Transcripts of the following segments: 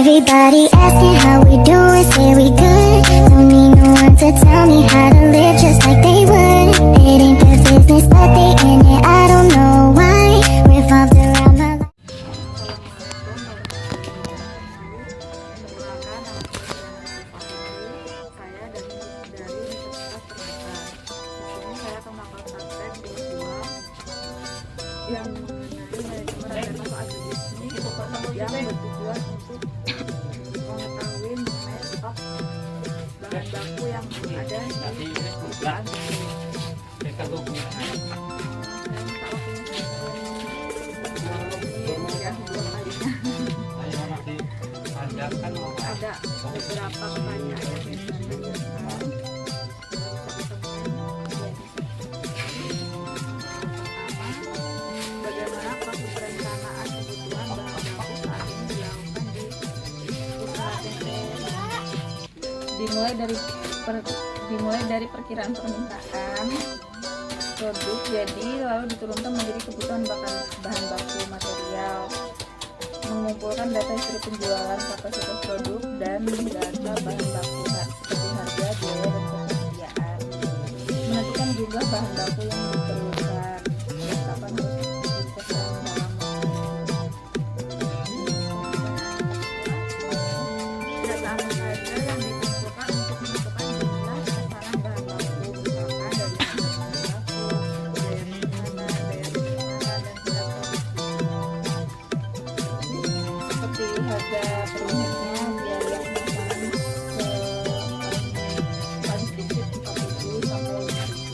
Everybody asking how we doing, say we good. Don't need no one to tell me how to live just like they would. It ain't their business, but they in it, I don't know why. Revolved around my life. Yang mengenai pemerataan yang bertujuan untuk mengetahui mengenai stok bahan baku yang ada di perusahaan ada beberapa pertanyaan yang ditanyakan. Bagaimana proses perencanaan kebutuhan bahan baku saat ini dilakukan di usaha PT? Dimulai dari perkiraan permintaan produk jadi lalu diturunkan menjadi kebutuhan bahan baku material, mengumpulkan data histori penjualan, kapasitas produk, dan data bahan baku seperti harga, biaya, dan ketersediaan, menentukan jumlah bahan baku yang diperlukan dan kapan harus dipesan dalam data apa saja yang dikumpulkan untuk menentukan jumlah pesanan bahan baku, misalkan dari bahan baku, daya penyimpanan, dan tingkat produksi, seperti harga per unitnya, biaya pemesanan paling sedikit 4.000 sampai 5.000,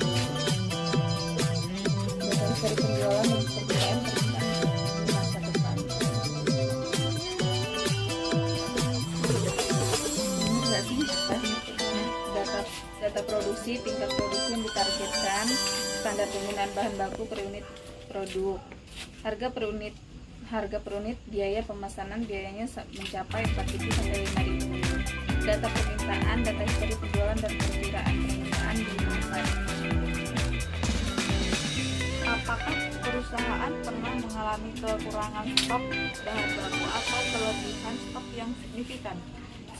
data histori penjualan dan perkiraan permintaan di masa depan. Data produksi, tingkat produksi yang ditargetkan, standar penggunaan bahan baku per unit produk, harga per unit, biaya pemesanan biayanya mencapai 4.000 sampai 5.000, data permintaan, data histori penjualan, dan perkiraan permintaan di masa depan. Apakah perusahaan pernah mengalami kekurangan stok bahan baku atau kelebihan stok yang signifikan?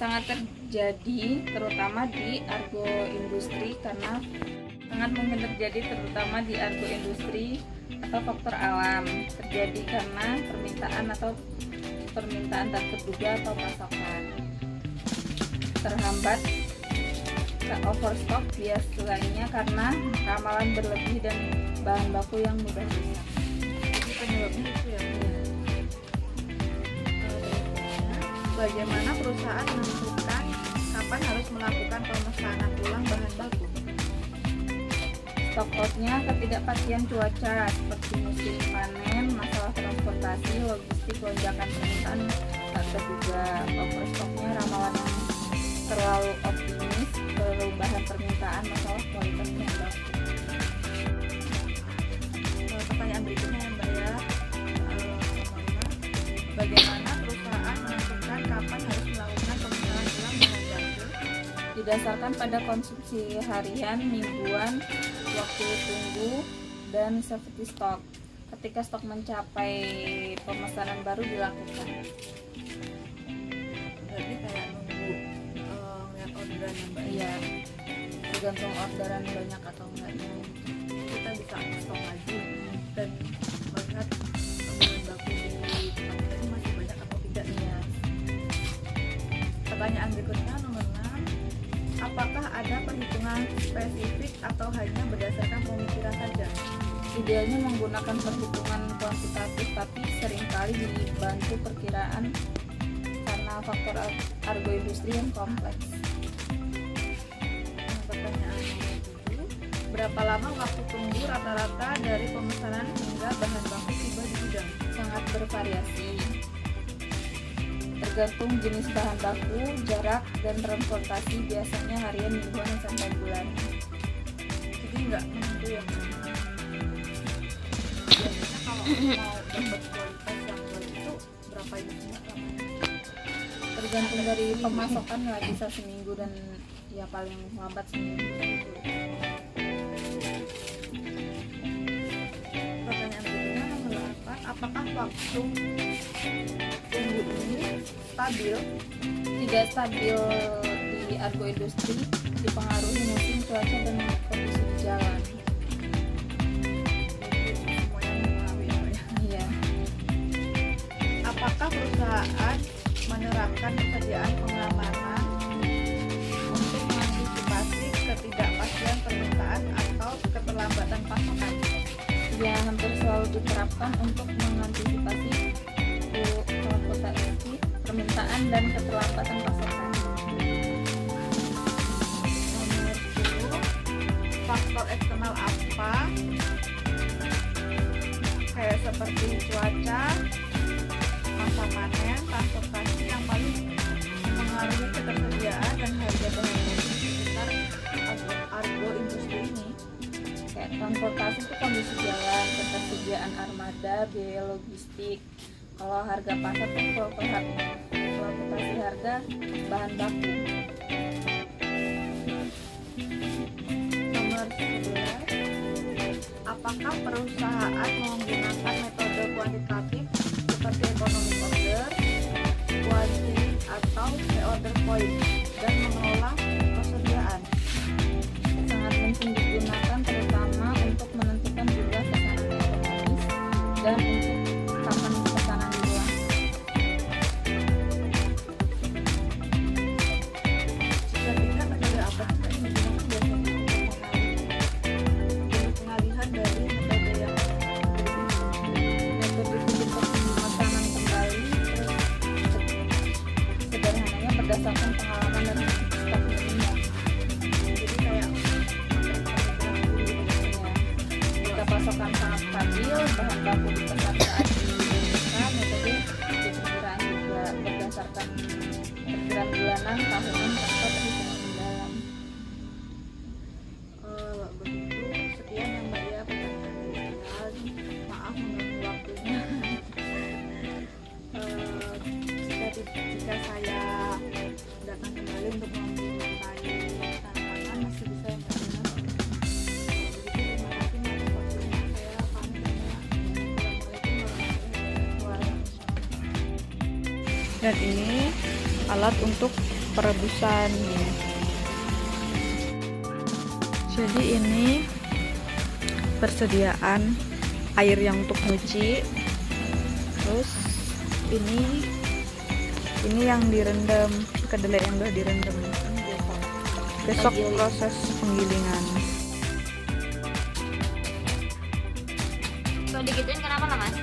Sangat terjadi terutama di agroindustri karena sangat mungkin terjadi terutama di agroindustri atau faktor alam terjadi karena permintaan tak terduga atau pasokan terhambat. Overstock biasanya karena ramalan berlebih dan bahan baku yang mudah rusak. Jadi penyebabnya itu ya. Bagaimana perusahaan menentukan kapan harus melakukan pemesanan ulang bahan baku? Stok outnya ketidakpastian cuaca seperti musim panen, masalah transportasi, logistik, lonjakan permintaan tak terduga. Overstocknya ramalan yang terlalu optimis, perubahan permintaan, masalah kualitas bahan baku. Pertanyaan berikutnya ya Mbak ya, bagaimana perusahaan menentukan kapan harus melakukan pemesanan ulang bahan baku? Didasarkan pada konsumsi harian, mingguan, waktu tunggu, dan safety stock. Ketika stok mencapai, pemesanan baru dilakukan. Berarti kayak nunggu ngeliat orderan ya Mbak? Iya, tergantung orderan banyak atau enggaknya. Kita bisa stok lagi dan melihat bahan baku di tempat kita ini masih banyak atau tidak. Iya. Pertanyaan berikutnya nomor 6. Apakah ada perhitungan spesifik atau hanya berdasarkan pemikiran saja? Idealnya menggunakan perhitungan kuantitatif, tapi seringkali dibantu perkiraan karena faktor agroindustri yang kompleks. Pertanyaan nomor 7. Berapa lama waktu tunggu rata-rata dari pemesanan hingga bahan baku tiba di gudang? Sangat bervariasi. Tergantung jenis bahan baku, jarak, dan transportasi, biasanya harian, mingguan, sampai bulan. Jadi nggak menentu ya. Biasanya kalau mau dapat kualitas yang baik itu berapa ini lamanya? Tergantung dari pemasokan lah, bisa seminggu dan ya paling lambat seminggu. Pertanyaan berikutnya nomor 8. Apakah waktu tunggu ini stabil? Tidak stabil di Argo Industri, dipengaruhi musim, cuaca, dan kondisi di jalan. Jadi semuanya mempengaruhi ya, Pak, ya? Iya. Apakah perusahaan menerapkan persediaan pengamanan untuk mengantisipasi ketidakpastian permintaan atau keterlambatan pasokan? Ya, hampir selalu diterapkan untuk mengantisipasi fluktuasi permintaan dan keterlambatan pasokan. Nomor 10, faktor eksternal apa kayak seperti cuaca, masa panen, transportasi yang paling mempengaruhi ketersediaan dan harga bahan baku di sekitar Argo Industri ini? Kayak transportasi itu kondisi jalan, ketersediaan armada, biaya logistik. Kalau harga pasar tuh fluktuasi harga bahan baku. Nomor 11, apakah perusahaan menggunakan metode kuantitatif seperti economic order, quantity, atau pre-order point dan mengelola persediaan? Sangat penting digunakan terutama untuk menentukan jumlah pesanan ekonomis dan untuk kapan pesanan diulang. Jika tidak, metode apa sih yang digunakan biasanya untuk pengalihan dari metode yang Metode bikin pemesanan kembali, terus sederhananya berdasarkan pengalaman dan stok minimum. jadi kayak Jika pasokan sangat stabil, bahan baku dipesan saat diinginkan, metode perkiraan juga berdasarkan perkiraan bulanan, tahunan, tanpa perhitungan mendalam. begitu. Sekian yang Mbak ya pertanyaan dari saya. Maaf mengganggu waktunya. Jika saya datang kembali untuk mengintai tanaman masih bisa yang benar. Begitu, terima kasih atas waktunya. Saya pamit ya. Assalamualaikum warahmatullahi wabarakatuh. Dan ini alat untuk perebusan. Jadi ini persediaan air yang untuk nyuci. Terus ini yang direndam, kedelai yang udah direndam. Besok proses penggilingan. Kalau digituin kenapa lah mas?